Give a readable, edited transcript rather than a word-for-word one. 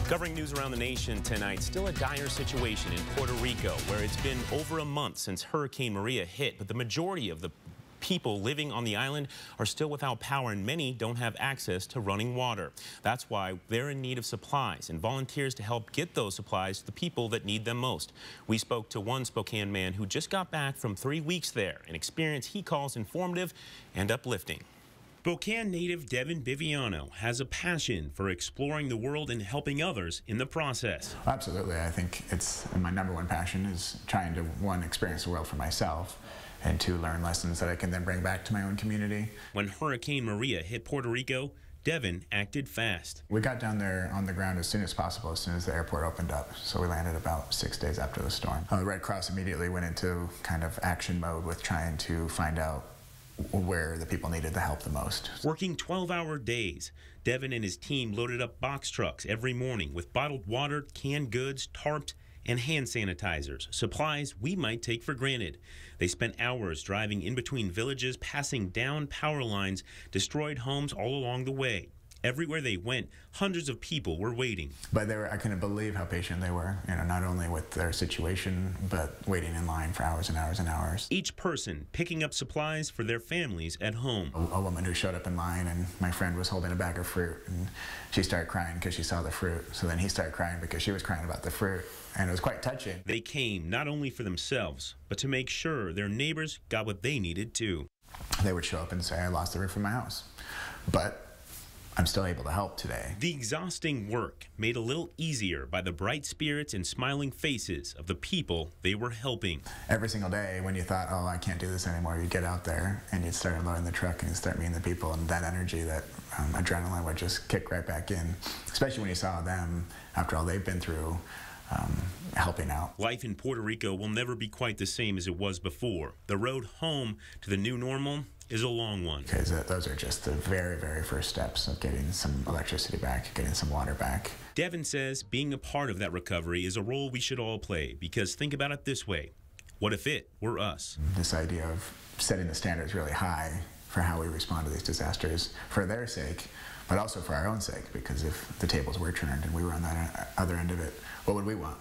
Covering news around the nation tonight, still a dire situation in Puerto Rico, where it's been over a month since Hurricane Maria hit, but the majority of the people living on the island are still without power, and many don't have access to running water. That's why they're in need of supplies and volunteers to help get those supplies to the people that need them most. We spoke to one Spokane man who just got back from 3 weeks there, an experience he calls informative and uplifting. Spokane native Devin Biviano has a passion for exploring the world and helping others in the process. Absolutely. I think it's my number one passion is trying to, one, experience the world for myself, and two, learn lessons that I can then bring back to my own community. When Hurricane Maria hit Puerto Rico, Devin acted fast. We got down there on the ground as soon as possible, as soon as the airport opened up. So we landed about 6 days after the storm. The Red Cross immediately went into kind of action mode with trying to find out where the people needed the help the most. Working 12-hour days, Devin and his team loaded up box trucks every morning with bottled water, canned goods, tarps, and hand sanitizers, supplies we might take for granted. They spent hours driving in between villages, passing down power lines, destroyed homes all along the way. Everywhere they went, hundreds of people were waiting. But I couldn't believe how patient they were, not only with their situation, but waiting in line for hours and hours and hours. Each person picking up supplies for their families at home. A woman who showed up in line, and my friend was holding a bag of fruit, and she started crying because she saw the fruit. So then he started crying because she was crying about the fruit, and it was quite touching. They came not only for themselves, but to make sure their neighbors got what they needed too. They would show up and say, "I lost the roof of my house, but I'm still able to help today." The exhausting work made a little easier by the bright spirits and smiling faces of the people they were helping. Every single day when you thought, "Oh, I can't do this anymore," you'd get out there and you'd start loading the truck and you'd start meeting the people, and that energy, that adrenaline would just kick right back in, especially when you saw them, after all they've been through, helping out. Life in Puerto Rico will never be quite the same as it was before. The road home to the new normal is a long one. Because those are just the very, very first steps of getting some electricity back, getting some water back. Devin says being a part of that recovery is a role we should all play, because think about it this way: what if it were us? This idea of setting the standards really high for how we respond to these disasters, for their sake, but also for our own sake, because if the tables were turned and we were on that other end of it, what would we want?